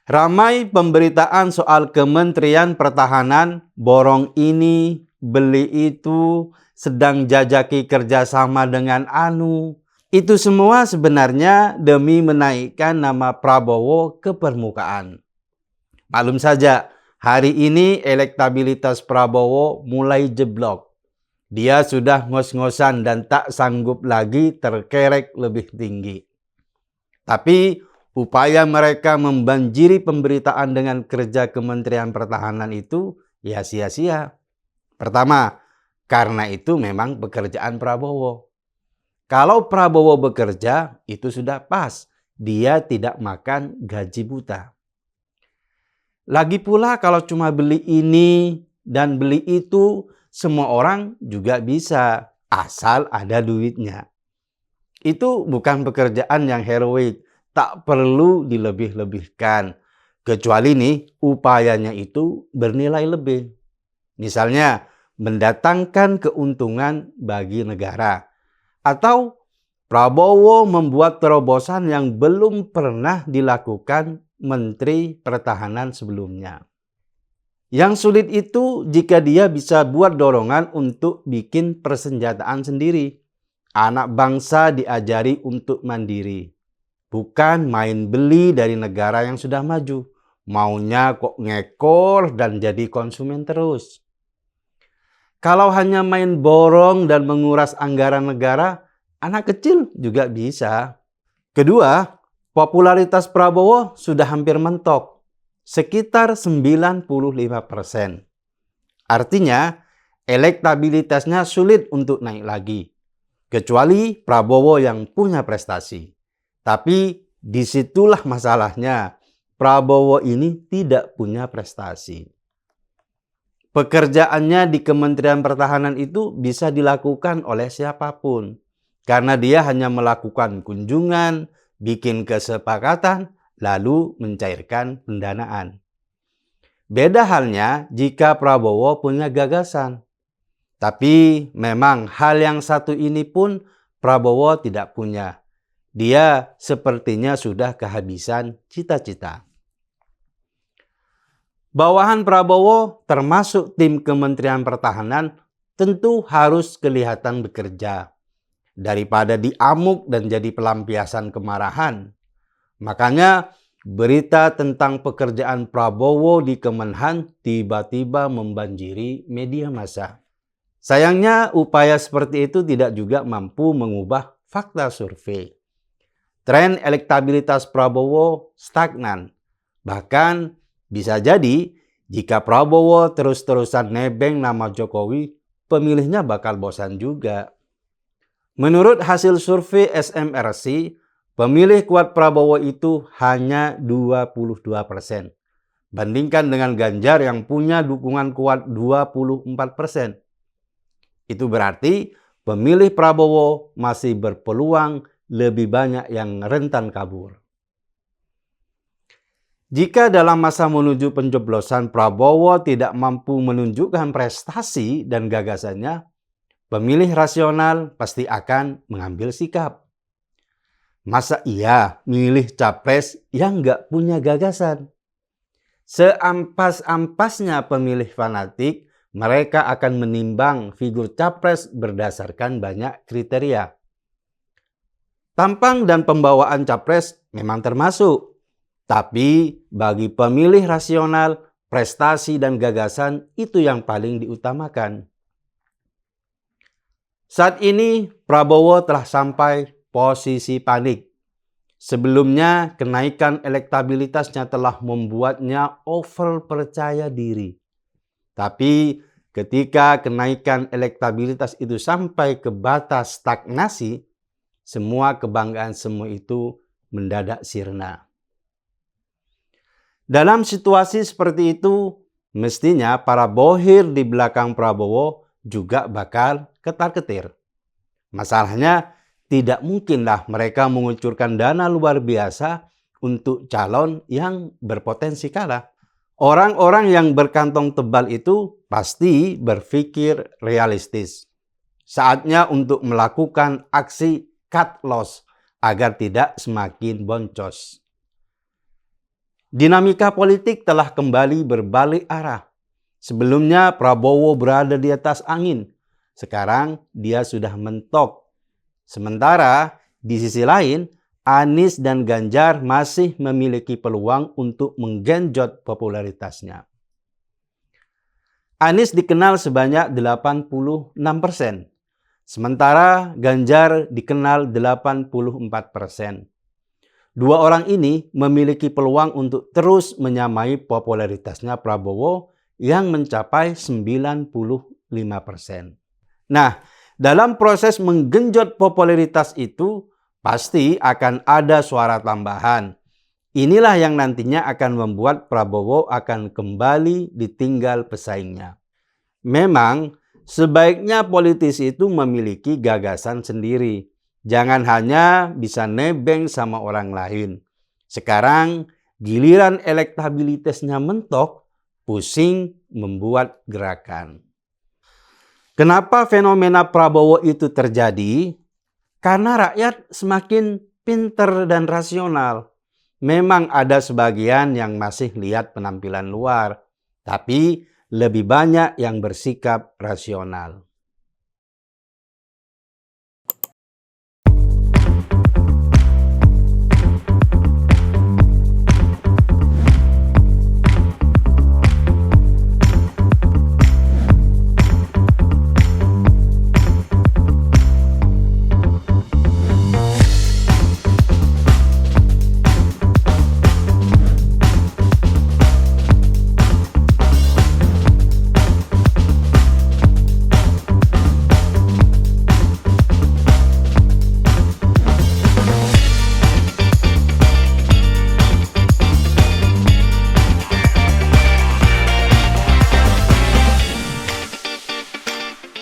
Ramai pemberitaan soal Kementerian Pertahanan, borong ini, beli itu, sedang jajaki kerjasama dengan anu. Itu semua sebenarnya demi menaikkan nama Prabowo ke permukaan. Maklum saja, hari ini elektabilitas Prabowo mulai jeblok. Dia sudah ngos-ngosan dan tak sanggup lagi terkerek lebih tinggi. Tapi upaya mereka membanjiri pemberitaan dengan kerja Kementerian Pertahanan itu ya sia-sia. Pertama, karena itu memang pekerjaan Prabowo. Kalau Prabowo bekerja, itu sudah pas. Dia tidak makan gaji buta. Lagi pula kalau cuma beli ini dan beli itu, semua orang juga bisa, asal ada duitnya. Itu bukan pekerjaan yang heroik, tak perlu dilebih-lebihkan. Kecuali nih, upayanya itu bernilai lebih. Misalnya, mendatangkan keuntungan bagi negara. Atau Prabowo membuat terobosan yang belum pernah dilakukan Menteri Pertahanan sebelumnya. Yang sulit itu jika dia bisa buat dorongan untuk bikin persenjataan sendiri. Anak bangsa diajari untuk mandiri. Bukan main beli dari negara yang sudah maju. Maunya kok ngekor dan jadi konsumen terus. Kalau hanya main borong dan menguras anggaran negara, anak kecil juga bisa. Kedua, popularitas Prabowo sudah hampir mentok. Sekitar 95%. Artinya, elektabilitasnya sulit untuk naik lagi. Kecuali Prabowo yang punya prestasi. Tapi disitulah masalahnya. Prabowo ini tidak punya prestasi. Pekerjaannya di Kementerian Pertahanan itu bisa dilakukan oleh siapapun. Karena dia hanya melakukan kunjungan, bikin kesepakatan, lalu mencairkan pendanaan. Beda halnya jika Prabowo punya gagasan. Tapi memang hal yang satu ini pun Prabowo tidak punya. Dia sepertinya sudah kehabisan cita-cita. Bawahan Prabowo termasuk tim Kementerian Pertahanan tentu harus kelihatan bekerja. Daripada diamuk dan jadi pelampiasan kemarahan. Makanya berita tentang pekerjaan Prabowo di Kemenhan tiba-tiba membanjiri media massa. Sayangnya upaya seperti itu tidak juga mampu mengubah fakta survei. Tren elektabilitas Prabowo stagnan. Bahkan bisa jadi jika Prabowo terus-terusan nebeng nama Jokowi, pemilihnya bakal bosan juga. Menurut hasil survei SMRC, pemilih kuat Prabowo itu hanya 22%. Bandingkan dengan Ganjar yang punya dukungan kuat 24%. Itu berarti pemilih Prabowo masih berpeluang lebih banyak yang rentan kabur. Jika dalam masa menuju pencoblosan Prabowo tidak mampu menunjukkan prestasi dan gagasannya, pemilih rasional pasti akan mengambil sikap. Masa iya milih capres yang nggak punya gagasan? Seampas-ampasnya pemilih fanatik, mereka akan menimbang figur capres berdasarkan banyak kriteria. Tampang dan pembawaan capres memang termasuk. Tapi bagi pemilih rasional, prestasi dan gagasan itu yang paling diutamakan. Saat ini Prabowo telah sampai posisi panik. Sebelumnya kenaikan elektabilitasnya telah membuatnya over percaya diri. Tapi ketika kenaikan elektabilitas itu sampai ke batas stagnasi, semua kebanggaan semua itu mendadak sirna. Dalam situasi seperti itu, mestinya para bohir di belakang Prabowo juga bakal ketar-ketir. Masalahnya, tidak mungkinlah mereka mengucurkan dana luar biasa untuk calon yang berpotensi kalah. Orang-orang yang berkantong tebal itu pasti berpikir realistis. Saatnya untuk melakukan aksi cut loss agar tidak semakin boncos. Dinamika politik telah kembali berbalik arah. Sebelumnya Prabowo berada di atas angin. Sekarang dia sudah mentok. Sementara di sisi lain, Anies dan Ganjar masih memiliki peluang untuk menggenjot popularitasnya. Anies dikenal sebanyak 86%, sementara Ganjar dikenal 84%. Dua orang ini memiliki peluang untuk terus menyamai popularitasnya Prabowo yang mencapai 95%. Nah, dalam proses menggenjot popularitas itu, pasti akan ada suara tambahan. Inilah yang nantinya akan membuat Prabowo akan kembali ditinggal pesaingnya. Memang, sebaiknya politisi itu memiliki gagasan sendiri. Jangan hanya bisa nebeng sama orang lain. Sekarang giliran elektabilitasnya mentok, pusing membuat gerakan. Kenapa fenomena Prabowo itu terjadi? Karena rakyat semakin pinter dan rasional. Memang ada sebagian yang masih lihat penampilan luar, tapi lebih banyak yang bersikap rasional.